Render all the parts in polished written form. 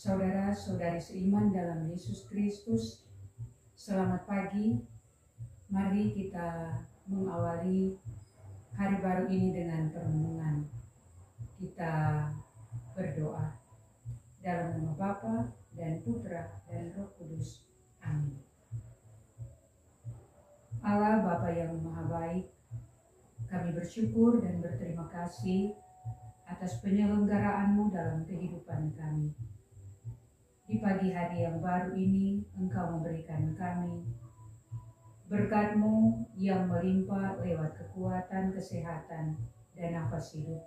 Saudara-saudari seiman dalam Yesus Kristus, selamat pagi. Mari kita mengawali hari baru ini dengan perenungan. Kita berdoa dalam nama Bapa dan Putra dan Roh Kudus. Amin. Allah Bapa yang Maha Baik, kami bersyukur dan berterima kasih atas penyelenggaraan-Mu dalam kehidupan kami. Di pagi hari yang baru ini, Engkau memberikan kami berkat-Mu yang melimpah lewat kekuatan, kesehatan, dan nafas hidup.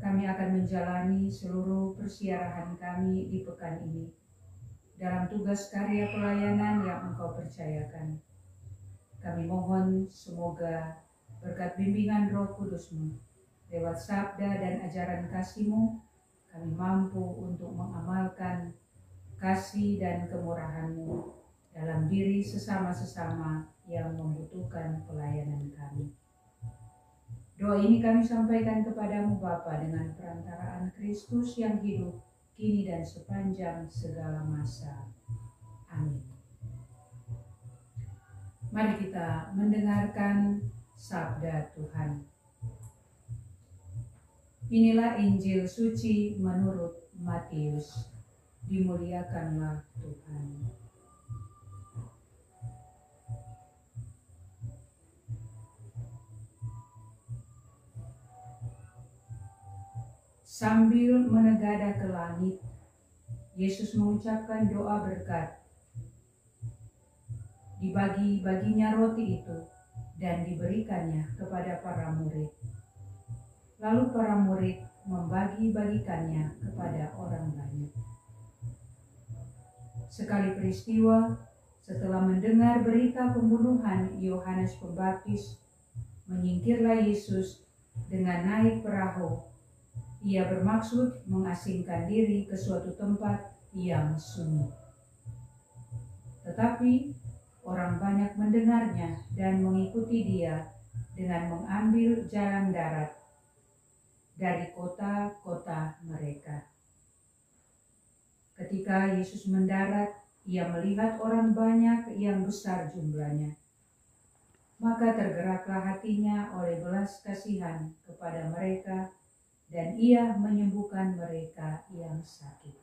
Kami akan menjalani seluruh persiaran kami di pekan ini dalam tugas karya pelayanan yang Engkau percayakan. Kami mohon semoga berkat bimbingan Roh Kudus-Mu lewat sabda dan ajaran kasih-Mu, kami mampu untuk mengamalkan kasih dan kemurahan-Mu dalam diri sesama-sesama yang membutuhkan pelayanan kami. Doa ini kami sampaikan kepadamu Bapa dengan perantaraan Kristus yang hidup, kini dan sepanjang segala masa. Amin. Mari kita mendengarkan sabda Tuhan. Inilah Injil suci menurut Matius. Dimuliakanlah Tuhan. Sambil menegadah ke langit, Yesus mengucapkan doa berkat. Dibagi-baginya roti itu dan diberikannya kepada para murid. Lalu para murid membagi-bagikannya kepada orang banyak. Sekali peristiwa, setelah mendengar berita pembunuhan Yohanes Pembaptis, menyingkirlah Yesus dengan naik perahu. Ia bermaksud mengasingkan diri ke suatu tempat yang sunyi. Tetapi orang banyak mendengarnya dan mengikuti dia dengan mengambil jalan darat dari kota-kota mereka. Ketika Yesus mendarat, ia melihat orang banyak yang besar jumlahnya. Maka tergeraklah hatinya oleh belas kasihan kepada mereka, dan ia menyembuhkan mereka yang sakit.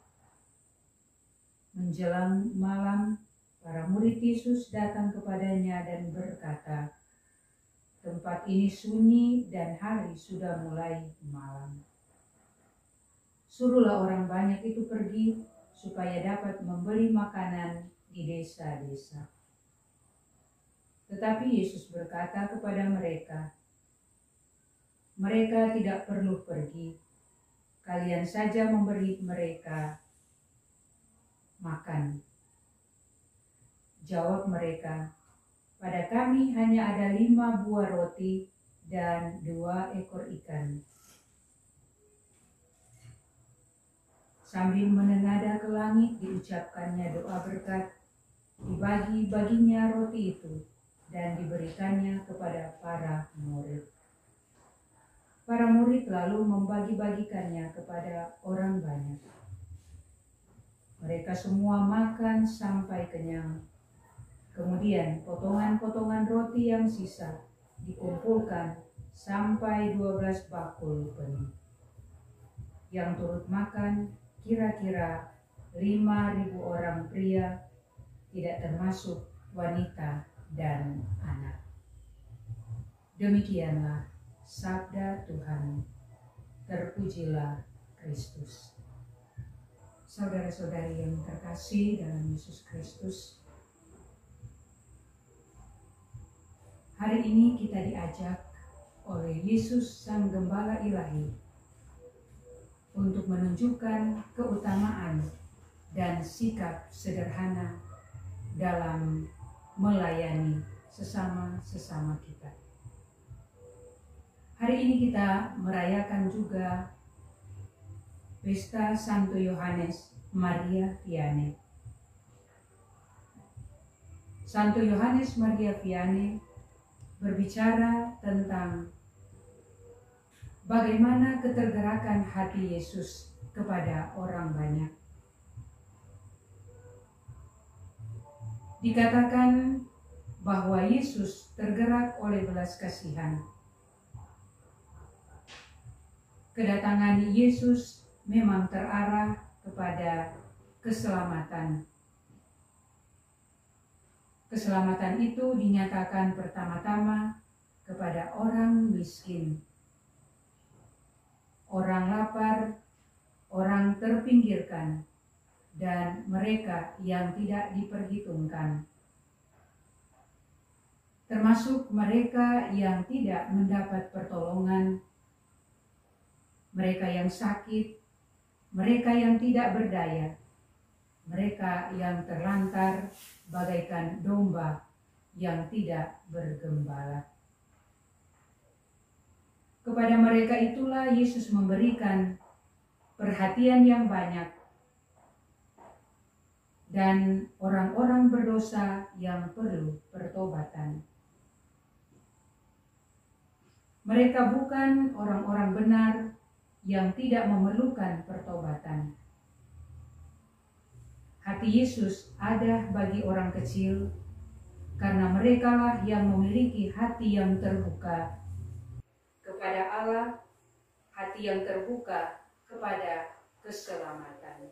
Menjelang malam, para murid Yesus datang kepadanya dan berkata, "Tempat ini sunyi dan hari sudah mulai malam. Suruhlah orang banyak itu pergi supaya dapat membeli makanan di desa-desa." Tetapi Yesus berkata kepada mereka, "Mereka tidak perlu pergi. Kalian saja memberi mereka makan." Jawab mereka, "Pada kami hanya ada 5 buah roti dan 2 ekor ikan." Sambil menengadah ke langit diucapkannya doa berkat, dibagi-baginya roti itu dan diberikannya kepada para murid. Para murid lalu membagi-bagikannya kepada orang banyak. Mereka semua makan sampai kenyang. Kemudian potongan-potongan roti yang sisa dikumpulkan sampai 12 bakul penuh. Yang turut makan kira-kira 5.000 orang pria, tidak termasuk wanita dan anak. Demikianlah sabda Tuhan. Terpujilah Kristus. Saudara-saudari yang terkasih dalam Yesus Kristus, hari ini kita diajak oleh Yesus Sang Gembala Ilahi untuk menunjukkan keutamaan dan sikap sederhana dalam melayani sesama-sesama kita. Hari ini kita merayakan juga Pesta Santo Yohanes Maria Vianney. Santo Yohanes Maria Vianney berbicara tentang bagaimana ketergerakan hati Yesus kepada orang banyak. Dikatakan bahwa Yesus tergerak oleh belas kasihan. Kedatangan Yesus memang terarah kepada keselamatan. Keselamatan itu dinyatakan pertama-tama kepada orang miskin, orang lapar, orang terpinggirkan, dan mereka yang tidak diperhitungkan, termasuk mereka yang tidak mendapat pertolongan, mereka yang sakit, mereka yang tidak berdaya, mereka yang terlantar bagaikan domba yang tidak bergembala. Kepada mereka itulah Yesus memberikan perhatian yang banyak, dan orang-orang berdosa yang perlu pertobatan. Mereka bukan orang-orang benar yang tidak memerlukan pertobatan. Hati Yesus ada bagi orang kecil, karena merekalah yang memiliki hati yang terbuka kepada Allah, hati yang terbuka kepada keselamatan.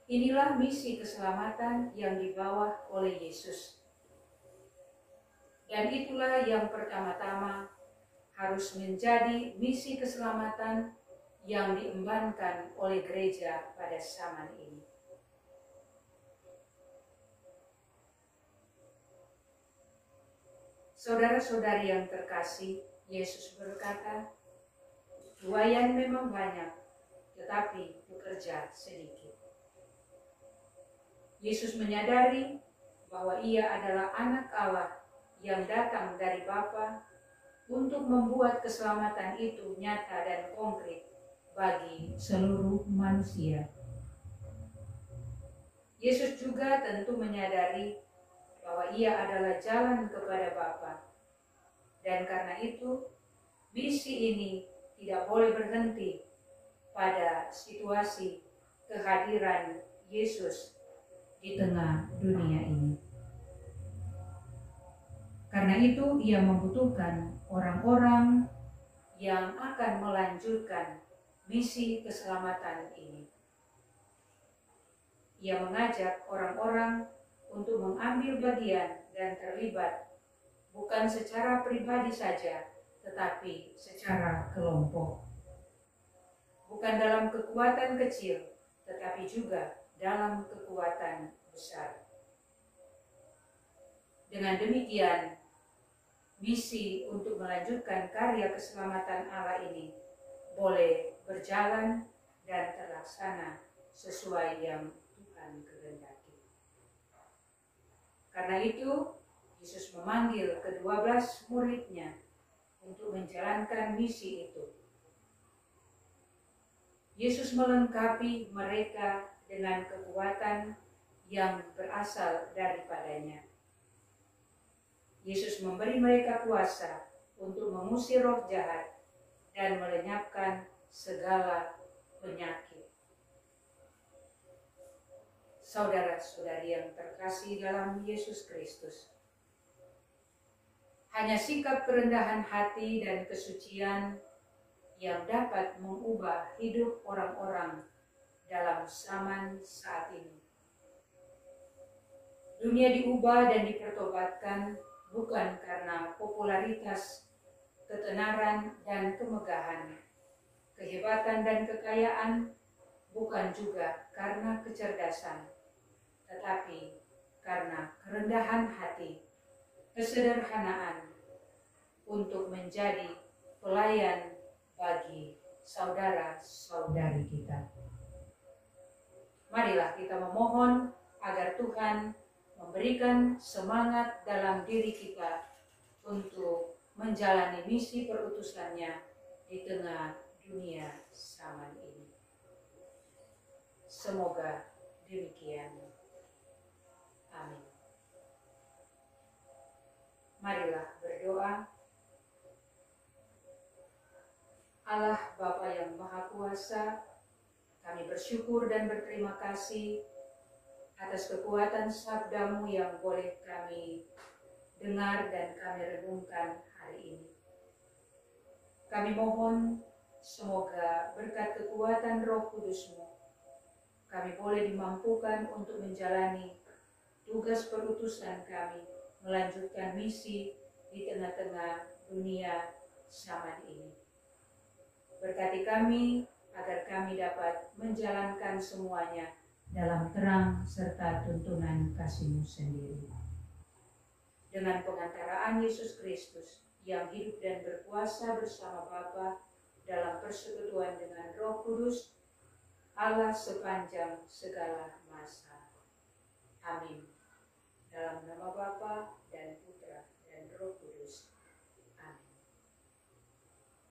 Inilah misi keselamatan yang dibawa oleh Yesus. Dan itulah yang pertama-tama harus menjadi misi keselamatan yang diembankan oleh gereja pada zaman ini. Saudara-saudari yang terkasih, Yesus berkata, "Tuaian memang banyak, tetapi pekerja sedikit." Yesus menyadari bahwa Ia adalah anak Allah yang datang dari Bapa untuk membuat keselamatan itu nyata dan konkret bagi seluruh manusia. Yesus juga tentu menyadari bahwa Ia adalah jalan kepada Bapa, dan karena itu misi ini tidak boleh berhenti pada situasi kehadiran Yesus di tengah dunia ini. Karena itu Ia membutuhkan orang-orang yang akan melanjutkan misi keselamatan ini. Ia mengajak orang-orang untuk mengambil bagian dan terlibat bukan secara pribadi saja, tetapi secara kelompok. Bukan dalam kekuatan kecil, tetapi juga dalam kekuatan besar. Dengan demikian, misi untuk melanjutkan karya keselamatan Allah ini boleh berjalan dan terlaksana sesuai yang Tuhan kehendaki. Karena itu, Yesus memanggil ke-12 murid-Nya untuk menjalankan misi itu. Yesus melengkapi mereka dengan kekuatan yang berasal daripadanya. Yesus memberi mereka kuasa untuk mengusir roh jahat dan melenyapkan segala penyakit. Saudara-saudari yang terkasih dalam Yesus Kristus, hanya sikap kerendahan hati dan kesucian yang dapat mengubah hidup orang-orang dalam zaman saat ini. Dunia diubah dan dipertobatkan bukan karena popularitas, ketenaran dan kemegahan, kehebatan dan kekayaan, bukan juga karena kecerdasan, tetapi karena kerendahan hati, kesederhanaan, untuk menjadi pelayan bagi saudara-saudari kita. Marilah kita memohon agar Tuhan memberikan semangat dalam diri kita untuk menjalani misi perutusannya di tengah dunia zaman ini. Semoga demikian. Amin. Marilah berdoa. Allah Bapa yang Maha Kuasa, kami bersyukur dan berterima kasih atas kekuatan sabdamu yang boleh kami dengar dan kami renungkan hari ini. Kami mohon semoga berkat kekuatan Roh Kudus-Mu, kami boleh dimampukan untuk menjalani tugas perutusan kami, melanjutkan misi di tengah-tengah dunia zaman ini. Berkati kami agar kami dapat menjalankan semuanya dalam terang serta tuntunan kasih-Mu sendiri. Dengan pengantaraan Yesus Kristus yang hidup dan berkuasa bersama Bapa dalam persekutuan dengan Roh Kudus, Allah sepanjang segala masa. Amin. Dalam nama Bapa dan Putra dan Roh Kudus.